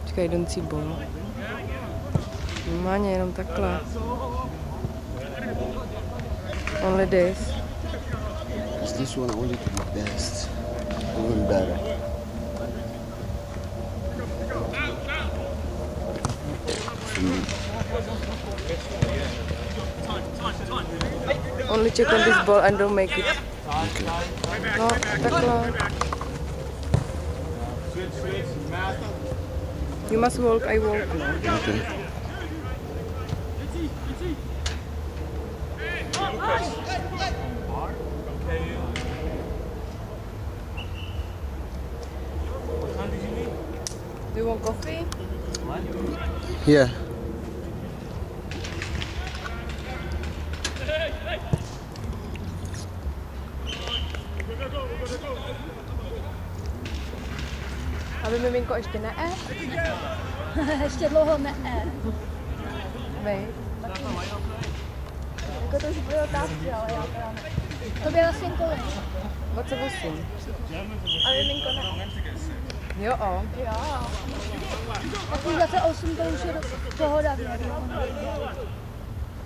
Počkej, jdoucí bol. Normálně jenom takhle. Only this. Is this one only to the best? Even better. Only check on this ball and don't make it. No, takhle. You must walk, I walk. Okay. Do you want coffee? Yeah. A vy, miminko, ještě ne? Ještě dlouho ne. Vy? Jako to už byly otázky, ale já teda ne. To byla syn kolik? 28. A miminko ne. Jo. Jo. Tak už 28 to už je pohoda.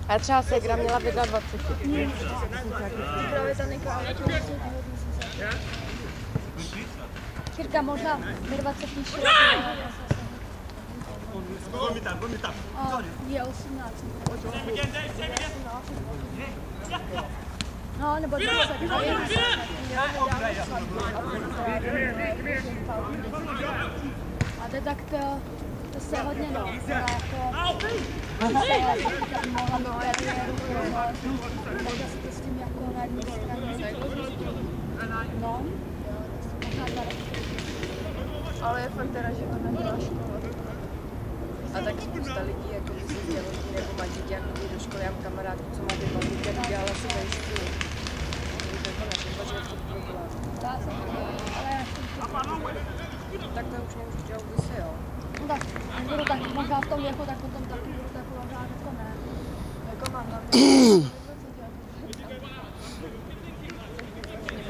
A třeba ségra měla v 21. Právě ta Nika, ale to musí Kirka možná ve 20 nižší. Je 18. No, nebo 20. A to tak to se hodně no. S tím jako na jedné straně. No. Ale je fakt teda, že ona dělá školu. A tak spousta lidí, jako by se dělali, nebo mají děti jako do školy. Já mám kamarádku, co má dvěma víkendu, dělala si ve školu. Tak to už nemůžu dělat vysy, jo. No tak, budu tak, možná v tom věku, tak potom taky budu taková žád, jako ne. Jako mám na mě.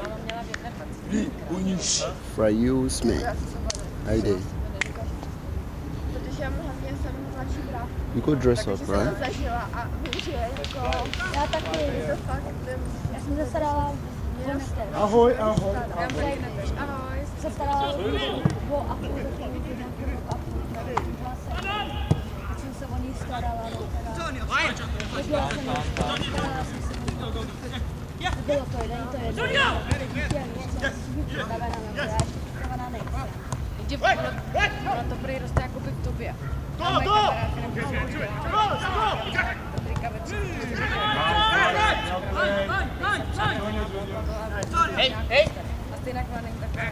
Máma měla v 21. Fryu Smith. How you doing? Protože já hlavně jsem mladší brácha. You go dress up, right? Zažila a vím, že jako... Já taky. To fakt, já jsem se starala v městě. Ahoj, ahoj. Ahoj. Se starala o a půl takový nějaký rok a půl. Teď jsem se o ní starala. Chodila jsem na starala jsem se o ní. Bylo to jeden, to jedno. Připravená na to, já ještě připravená nejsem. Ona to prý roste jako by v tobě. Hej! A stejnak má není taková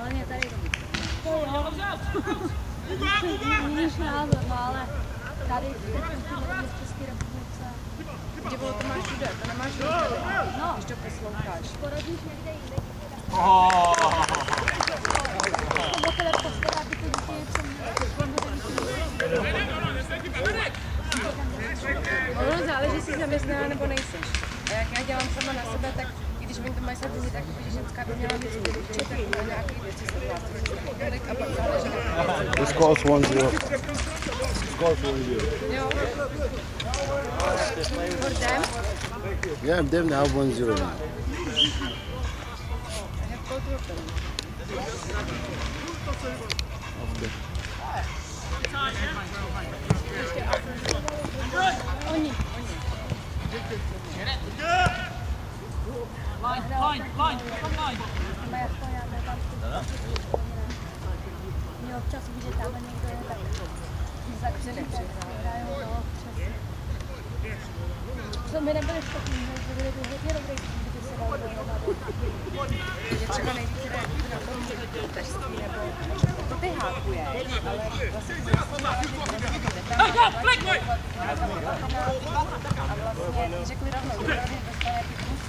Ale mě tady to jo. Níž názor, no ale tady v České republice. Kde bylo to máš všude, to nemáš všude, No. když to posloucháš. Porodíš někde jinde. Nebo teda postaráš ty děti, co Ono záleží, jestli jsi zaměstnaná nebo nejseš. A jak já dělám sama na sebe, tak i když mi to mají sadit, tak když ženská by měla víc vyučit, tak na nějaké věci se hlásí. A pak záleží na The score's 1-0. Score's 1-0. jo. For them, Yeah, them now 1-0 now. I have both of them. Oni. Mě občas vidí tam někdo je tak zakřený. Co my nebyli špatný, že byli to hodně dobrý, kdyby se dalo dohromady. Je třeba nejvíce reaktivní na tom, že to težství nebo to ty hákuje, ale vlastně a vlastně řekli rovnou, že dostane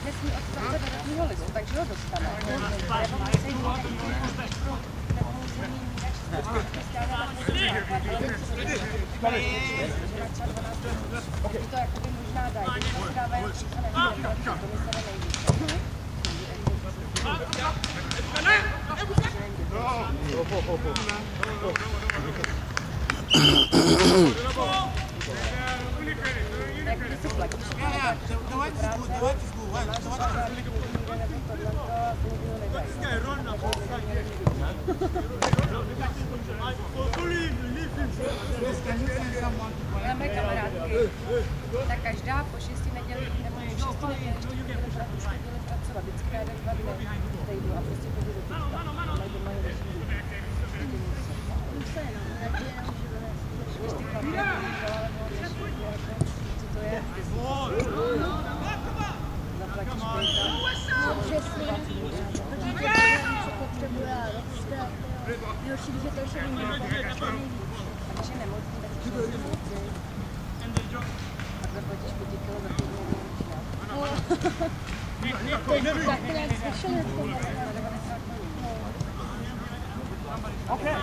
nesmí odstavit do prvního listu, takže ho dostane. Nebo musí to jakoby možná dají, když to dávají, že se nevím, to mi se nejvíc. Jak když si platíš, máme kamarádky, tak každá po 6 nedělích nebo po 6 nedělích chtěli pracovat, vždycky na 1-2 dny v týdnu a prostě chodí do týdna. Mají doma je rozdíl. Když ty chlapy co to je? Zaplatíš pěta. Co potřebuje, nejhorší, když je to ještě nejvíc. A když je nemocný, tak si nemocný. Pak zaplatíš 5 kilo za týdnu. Tak to nějak slyšeli. Okay.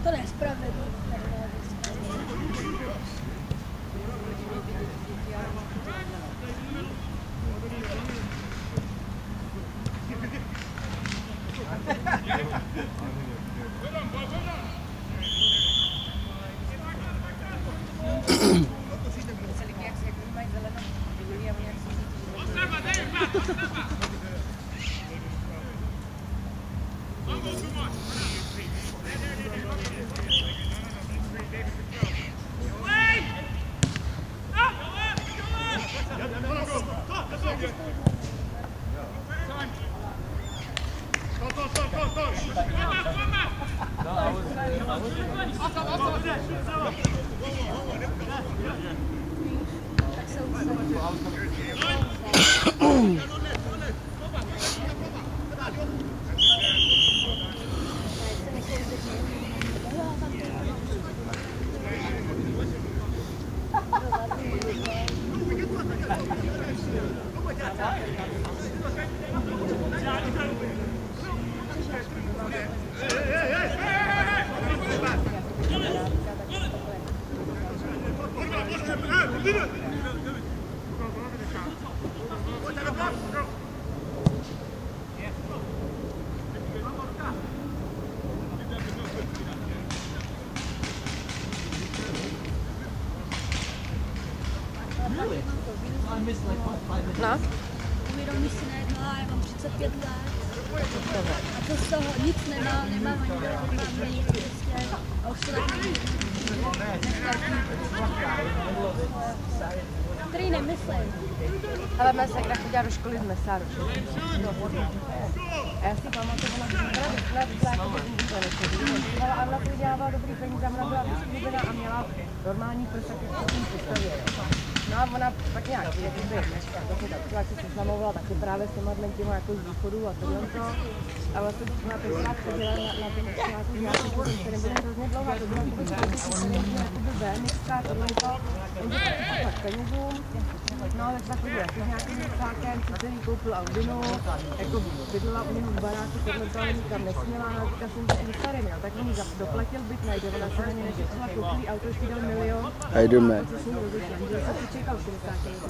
To je spravedlivé. No? Uvědomíš si nejednala, já mám 35 let. A to z toho nic nemám ani nic prostě. A už to tak není. Který nemyslím. Ale mé sekra chodila do školy z Mesáru. A já si pamatuju, ona ona vydělávala dobrý peníze, ona byla vyštíbená a měla normální prsaky v tom postavě. No a ona tak nějak, jak se seznamovala taky právě s těma jako z východu a tohle to. A vlastně na tenkrát chodila na ten nějaký kurz, který byl hrozně dlouhá, to byla vůbec jakoby vénická, tohle to, jenže taky poklad penězům. No, tak se chodila s nějakým měsákem, co jí koupil Audinu, jako bydlela u něho v baráku, tohle to ale nikam nesměla, no a jsem taky starý měl, tak on jí doplatil byt, najde, ona se na něj nešetřila, koupili auto, ještě dal 1 000 000. How you doing, man? Že se to čekal 60 let,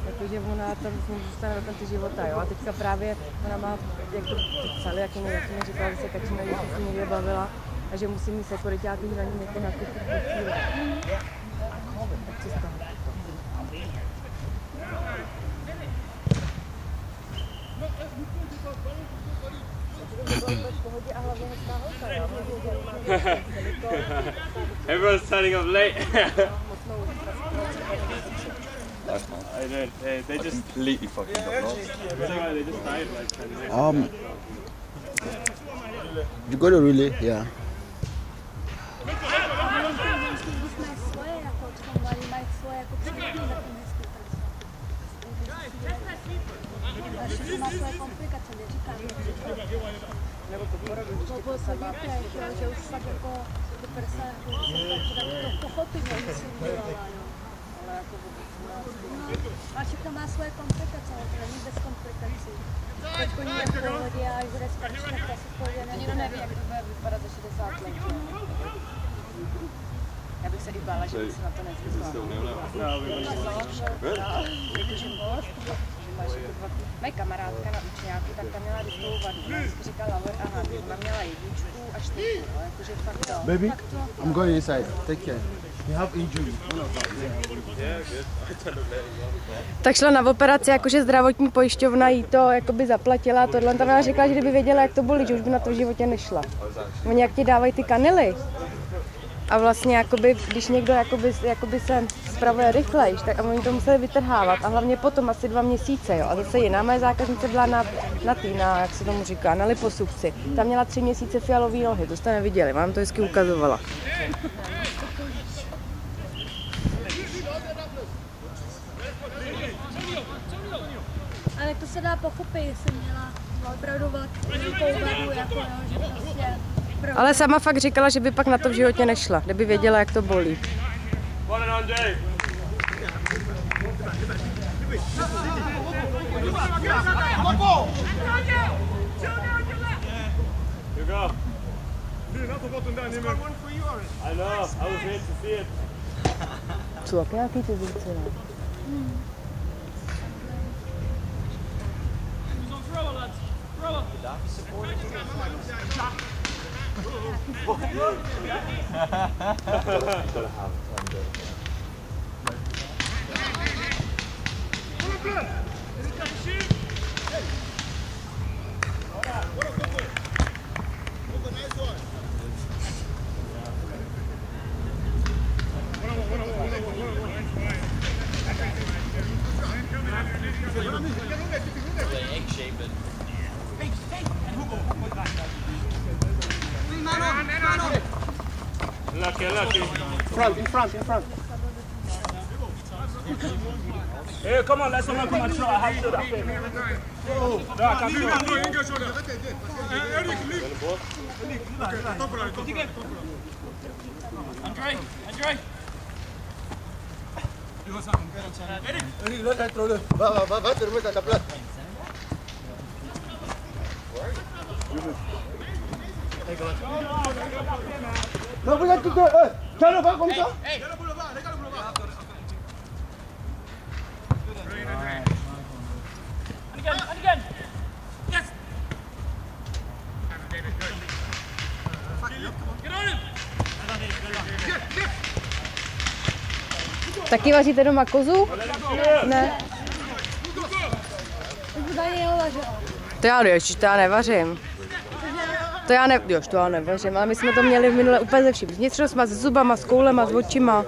protože ona tam zůstane do konce života, jo, a teďka právě ona má, jak to psali, jak mi říkala, že se Kačina se někde bavila a že musí mít sekuritáky na ní jako na ty cíle. Tak co z toho? Everyone's turning up late. I don't. They just Completely fucking got lost. they just died like 10 minutes. You got a relay? Yeah. nebo po porodu, když Bylo hodně pěš, že už fakt jako ty prsa, tak to pochopím, že si udělala, jo. ale jako A všechno má svoje komplikace, ale to není bez komplikací. Teď koní je v pohodě a až bude skutečně v v pohodě, nikdo neví, jak to bude vypadat za 60 let. Já bych se i bála, že bych se na to nezvykla. Jakože moc, moje kamarádka na učňáku, tak tam měla rychlou vadu. Ona vždycky říkala Lavor a Hady. Ona měla 1 a 4, jakože fakt to. Baby, I'm going inside. Take care. You have injury. Tak šla na operaci, jakože zdravotní pojišťovna jí to jakoby zaplatila. Tohle tam ona řekla, že kdyby věděla, jak to bolí, že už by na to v životě nešla. Oni jak ti dávají ty kanily. A vlastně, jakoby, když někdo jakoby se spravuje rychlejš, tak a oni to museli vytrhávat. A hlavně potom asi 2 měsíce, jo. A zase jiná moje zákaznice byla na jak se tomu říká, na liposukci. Tam měla 3 měsíce fialové nohy, to jste neviděli, vám to hezky ukazovala. Ale to se dá pochopit, jestli měla opravdu velkou vadu, jako jo, že prostě... Ale sama fakt říkala, že by pak na to v životě nešla, kdyby věděla, jak to bolí. Co, jak nějaký cizinci, ne? Lucky. In front. Hey, come on, let someone come and throw. I have to do that. No, I can't throw. Andre. Eric, let that throw the. Va, te remets à ta place. Non, vous êtes tout tiens-le bas comme ça. Again. Yes. Get on him. Taky vaříte doma kozu? Ne. To já nevařím. To já nevařím, ale my jsme to měli minule úplně ze vším. S vnitřnostma, s zubama, s koulema, s očima.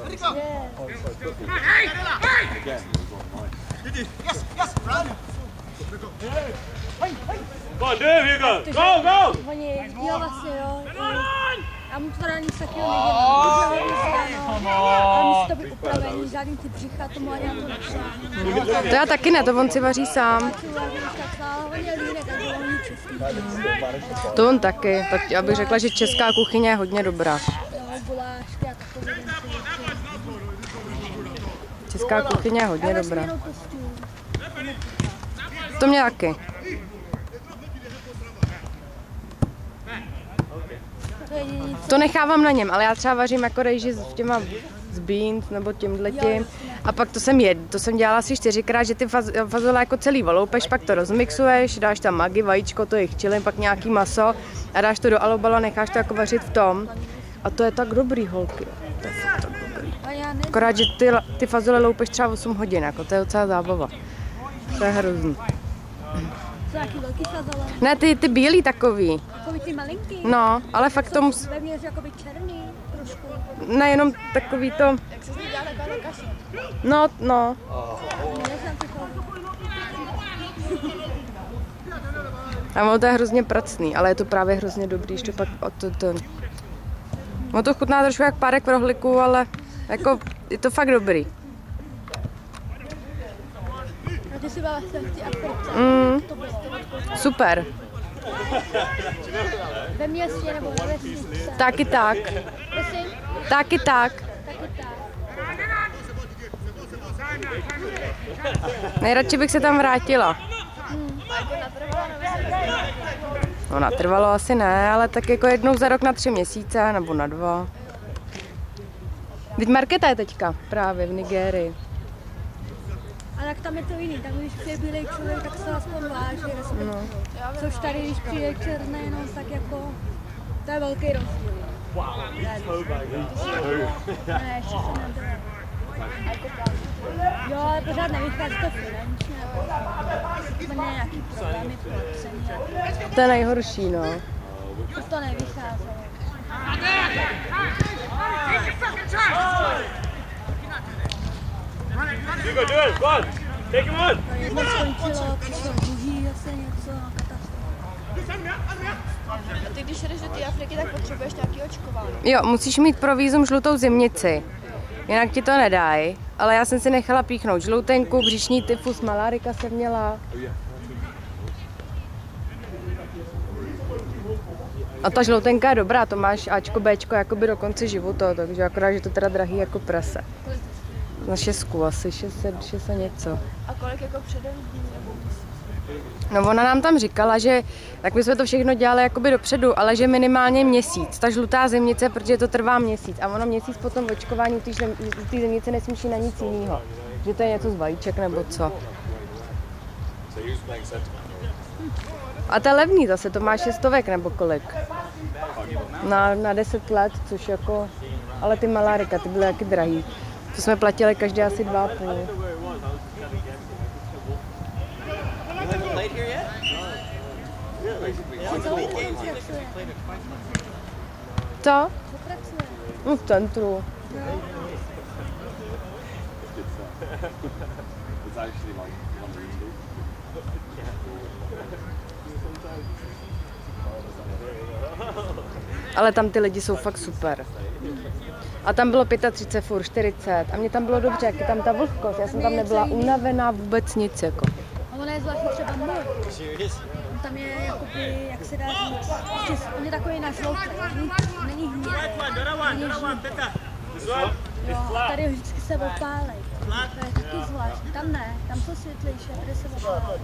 Go on, Dave, you go. Go! Oni, jo vlastně, jo. Já mu to rádi taky nedělám. Ale musí to být upravený, žádný ty břicha, tomu ani já to nešla. To já taky ne, to on si vaří sám. To on taky, tak já bych řekla, že česká kuchyně je hodně dobrá. Česká kuchyně je hodně dobrá. To mě taky. To nechávám na něm, ale já třeba vařím jako rejži s těma z beans nebo tímhletím. A pak to jsem dělala asi 4krát, že ty fazole jako celý oloupeš, pak to rozmixuješ, dáš tam magi, vajíčko, to jich chili, pak nějaký maso a dáš to do alobalu a necháš to jako vařit v tom. A to je tak dobrý, holky. To je fakt tak dobrý. Akorát, že ty fazole loupeš třeba 8 hodin, jako to je docela zábava. To je hrozný. To jaký velký fazole? Ne, ty bílý takový. Takový ty malinký? No, ale fakt to musí... Vevnitř jakoby černý trošku. Ne, jenom takový to... Jak se z ní dělá takhle kaši? No. A ono to je hrozně pracný, ale je to právě hrozně dobrý, že to pak No to chutná trošku jak párek v rohlíku, ale jako je to fakt dobrý. A ty si byla ty aktorce. Super. Ve městě nebo ve vesnici? Taky tak. Prosím? Taky tak. Taky tak. Nejradši bych se tam vrátila. No natrvalo asi ne, ale tak jako jednou za rok na 3 měsíce nebo na 2. Teď Markéta je teďka právě v Nigérii. A tak tam je to jiný, tam když přijde bílej člověk, tak se aspoň váží, respektuje. No. Což tady, když přijde černý nos, tak jako, to je velký rozdíl. Ne, ještě se nebylo. Jo, ale pořád nevychází to finančně, úplně nějaký problémy placení. To je nejhorší, no. To nevycházelo. You go do it. Go on. Take him on. To jedno skončilo, přišlo druhý, zase něco, katastrofa. A ty, když jdeš do té Afriky, tak potřebuješ nějaký očkování. Jo, musíš mít pro vízum žlutou zimnici. Jinak ti to nedají. Ale já jsem si nechala píchnout žloutenku, břišní tyfus, malárika jsem měla. A ta žloutenka je dobrá, to máš Ačko, Bčko jakoby do konce života, takže akorát, že to teda drahý jako prase. Na 6 asi, 6 a něco. A kolik jako předem dní nebo měsíc? No ona nám tam říkala, že tak my jsme to všechno dělali jakoby dopředu, ale že minimálně měsíc. Ta žlutá zimnice, protože to trvá měsíc. A ono měsíc potom očkování u té zimnice nesmíš na nic jiného. Že to je něco z vajíček nebo co. A to je levný zase, to má 600 nebo kolik. Na 10 let, což jako, ale ty malárika, ty byly jaký drahý. To jsme platili každý asi 2,5. Co? No, v centru. Ale tam ty lidi jsou fakt super. A tam bylo 35 furt, 40 a mě tam bylo dobře, jak je tam ta vlhkost. Já jsem tam nebyla unavená vůbec nic jako. A ono je zvláštní třeba mor. Tam je jakoby, jak se dá říct, prostě on je takový našlouplý, není hnědý, není žlutý. Jo, a tady vždycky se opálej. To je taky zvláštní, tam ne, tam jsou světlejší, a tady se opálej.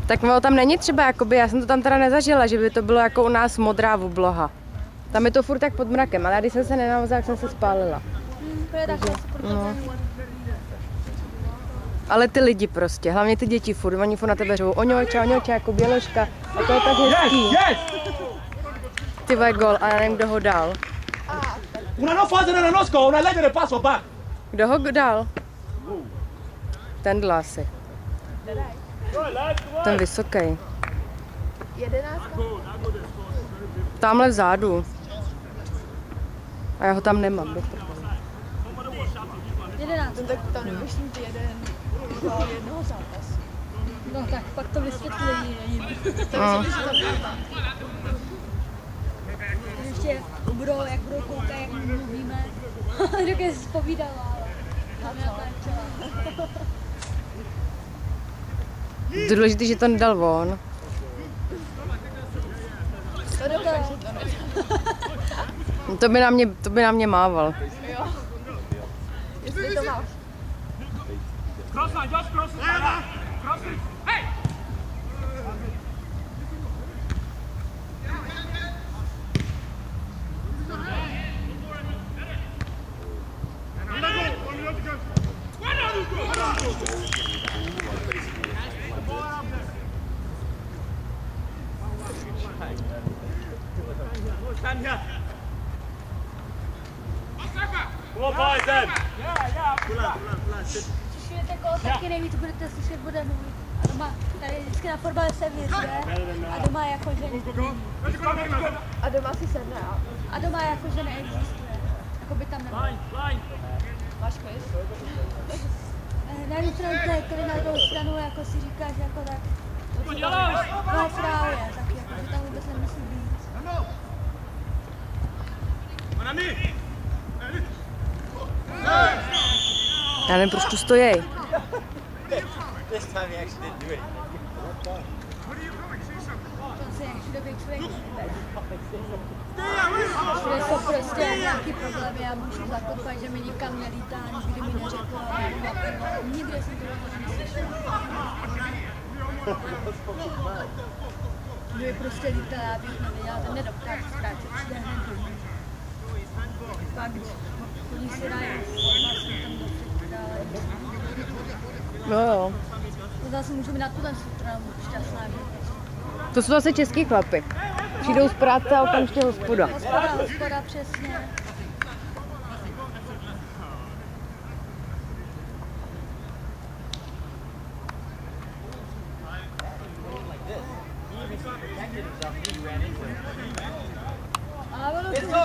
Tak no, tam není třeba, jakoby, já jsem to tam teda nezažila, že by to bylo jako u nás modrá obloha. Tam je to furt tak pod mrakem, ale já když jsem se nenamazala, tak jsem se spálila. To je takhle, no. Ale ty lidi prostě, hlavně ty děti furt, oni furt na tebe řvou oňoča, jako běložka. A to je tak hezký. Ty vole gol, a já nevím, kdo ho dal. Kdo ho dal? Tenhle asi. Ten vysoký. 11. Tamhle vzadu. A já ho tam nemám. 11. Tak tam nebudeš mít jednoho zápasu. No tak pak to vysvětlení není. Ještě budou, jak budou koukat, jak mluvíme, tak je zpovídala, ale Důležitý, že to nedal on. To dokáže to nedá. To by na mě mával. Jo. Jestli to máš. Cross line, just cross it. Cross it. Hey! Come on, boys, then. Slyšíte, koho taky nejvíc budete slyšet, bude mluvit. A doma, tady vždycky na fotbale se věřuje a doma jako, že A doma si sedne a doma jako, že neexistuje. Jako by tam nebylo. máš quiz. Na jednu stranu to je, který na druhou stranu jako si říkáš, jako tak. To je právě, taky jako, že tam vůbec nemusí být. Já nevím, proč tu stojí. This time he actually didn't do anything. takový člověk nejde. Všude jsou prostě nějaký problémy a můžu zakopat, že mi nikam nelítá, nikdy mi neřekl, nikdy jsem to neslyšela. Kdyby prostě lítala, já bych nevěděla, ten nedokáže zkrátit, přijde hned domů. Pak chodí si na vlastně tam dopředu dále. No jo. To zase můžu být na tuhle stranu šťastná. To jsou asi český chlapy. Přijdou z práce a okamžitě hospoda. Hospoda, přesně. A ono to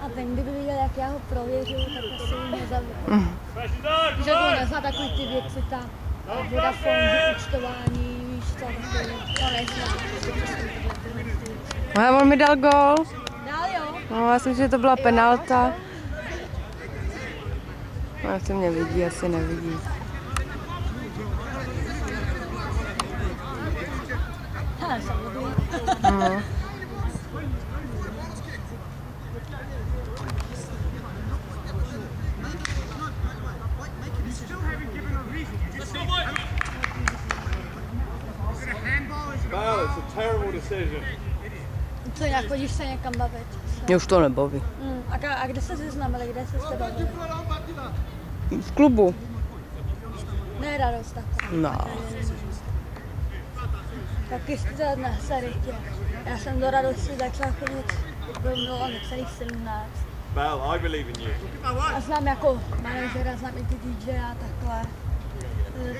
a ten, kdyby viděl, jak já ho prověřuju, tak asi mě nezavil. Že to nezná takový ty věci, ta Vodafone, vyúčtování, víš co, to nezná. Ale on mi dal gól. Dál jo? No, já si myslím, že to byla penalta. No, asi mě vidí, asi nevidí. Hele, samozřejmě. No. Well, it's a terrible decision. Co, jak chodíš se někam bavit? Mě už to nebaví. A kde jste se znamenali, kde jste se bavili? V klubu. Ne, radost taková. No. Taky jste na Saritě. Já jsem do radosti začala chodit, bylo necelých 17. Bell, I believe in you. A znám jako manažera, znám i ty DJ a takhle.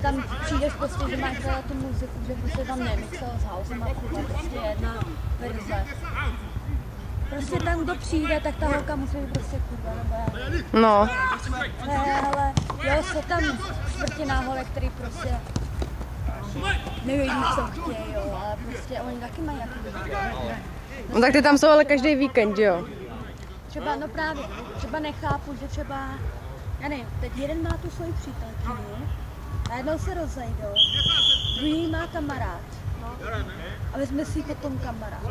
Tam přijdeš prostě, že máš teda tu muziku, že prostě tam nemixel s housem a prostě jedna verze. Prostě tam, kdo přijde, tak ta holka musí být prostě kurva, nebo já. No. Ne, ale jo, jsou tam čtvrtina holek, který prostě nevědí, co chtějí, jo, ale prostě oni taky mají jaký. No tak ty tam jsou ale každý víkend, že jo? Třeba, no právě, třeba nechápu, že třeba, já nevím, teď jeden má tu svoji přítelkyni, a jednou se rozejdou, druhý má kamarád, a vezme si potom kamarád.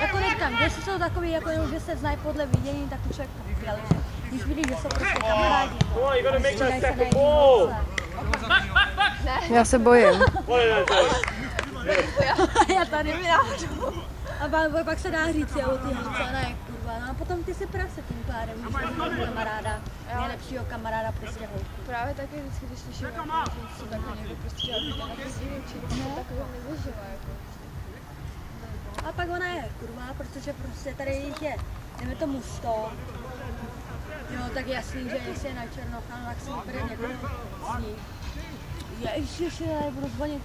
Jako říkám, jestli jsou takový, jako že se znají podle vidění, tak to člověk pochopí, ale když vidí, že jsou prostě kamarádi, střídají se na jiný holce. Já se bojím. Já tady vyrážu. A pak se dá říct, jo, ty holce, ne, kurva, no a potom ty si prase tím pádem, když máš kamaráda, nejlepšího kamaráda prostě holku. Právě taky vždycky, když slyším, že se takhle někdo prostě dělá na ty divočí, to takového nevyžívá, jako. A pak ona je kurva, protože prostě tady jich je, jdeme tomu 100. Jo, tak jasný, že jestli je na Černochan, tak si vybere někoho z nich. Ježiši, já nebudu zvonit.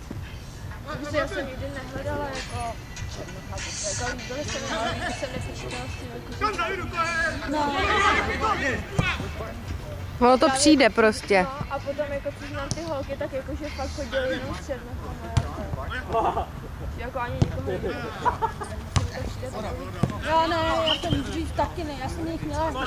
Protože já jsem nikdy nehledala jako Černochan, jako líbily se mi, ale nikdy jsem nepřečítala s tím, No. Ono to přijde prostě. No, a potom jako co znám ty holky, tak jakože fakt chodili jenom s Černochem a jako ani nikoho nebylo. Jo, ne, já jsem dřív taky ne, já jsem jich měla jako